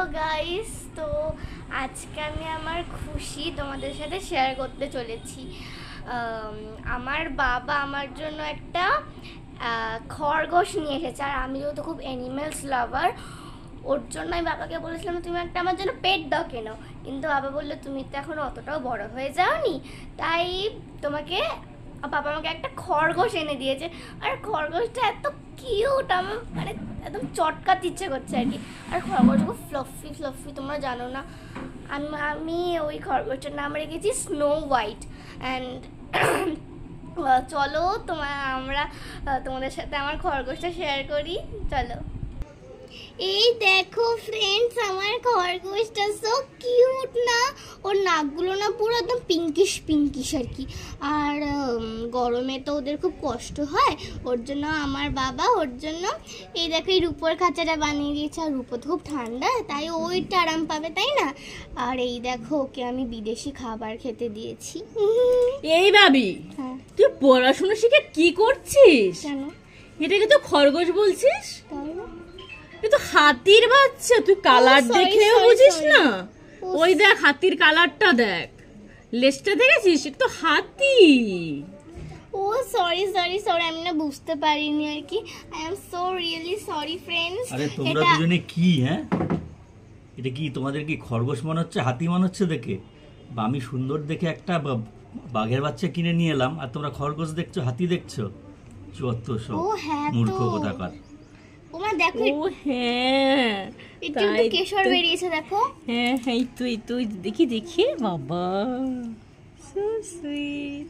Hello guys, তো আজকে আমি আমার খুশি তোমাদের সাথে শেয়ার করতে চলেছি। আমার বাবা আমার জন্য একটা খরগোশ নিয়ে এসেছে, আর আমি যেহেতু খুব অ্যানিমেলস লাভার, ওর জন্য আমি বাবাকে বলেছিলাম তুমি একটা আমার জন্য পেট ডগ কেনো, কিন্তু বাবা বললো তুমি তো এখন অতটাও বড় হয়ে যাওনি, তাই বাবা আমাকে একটা খরগোশ এনে দিয়েছে। আর খরগোশটা এত কিউট, আমার মানে একদম চটকাতে ইচ্ছে করছে আর কি। আর খরগোশটা খুব ফ্লফি, তোমরা জানো না। আমি ওই খরগোশটার নাম রেখেছি স্নো হোয়াইট। অ্যান্ড চলো আমরা তোমাদের সাথে আমার খরগোশটা শেয়ার করি, চলো। এই দেখো ফ্রেন্ডস, আমার খরগোশটা সো কিউট না? ওর নাকগুলো না পুরো একদম পিঙ্কিশ আর কি। আর গরমে তো ওদের খুব কষ্ট হয়, ওর জন্য আমার বাবা ওর জন্য এই দেখো এই রূপোর খাঁচাটা বানিয়ে দিয়েছে। আর রূপো তো খুব ঠান্ডা, তাই ওইটা আরাম পাবে, তাই না? আর এই দেখো ওকে আমি বিদেশি খাবার খেতে দিয়েছি। এই ভাবি, হ্যাঁ, তুই পড়াশোনা শিখে কি করছিস? কেন? এটাকে তো খরগোশ বলছিস? তাই না? এ তো হাতির বাচ্চা, তুই কালার দেখেও বুঝিস না? ওই দেখ হাতির কালারটা দেখ, লেজটা দেখেছিস? এটা তো হাতি। ও সরি, আমি না বুঝতে পারিনি আর কি। I am so really sorry friends. আরে তোমরা দুজনে কি, হ্যাঁ এটা কি তোমাদের কি খরগোশ মনে হচ্ছে, হাতি মনে হচ্ছে দেখে? বা আমি সুন্দর দেখে একটা বাঘের বাচ্চা কিনে নিয়ে এলাম, আর তোমরা খরগোশ দেখছো, হাতি দেখছো? যত সব মূর্খ কোথাকার। ওমা দেখো, ও হ্যাঁ, একটু কেশর বেরিয়েছে দেখো। হ্যাঁ, তুই দেখি বাবা, সো সুইট।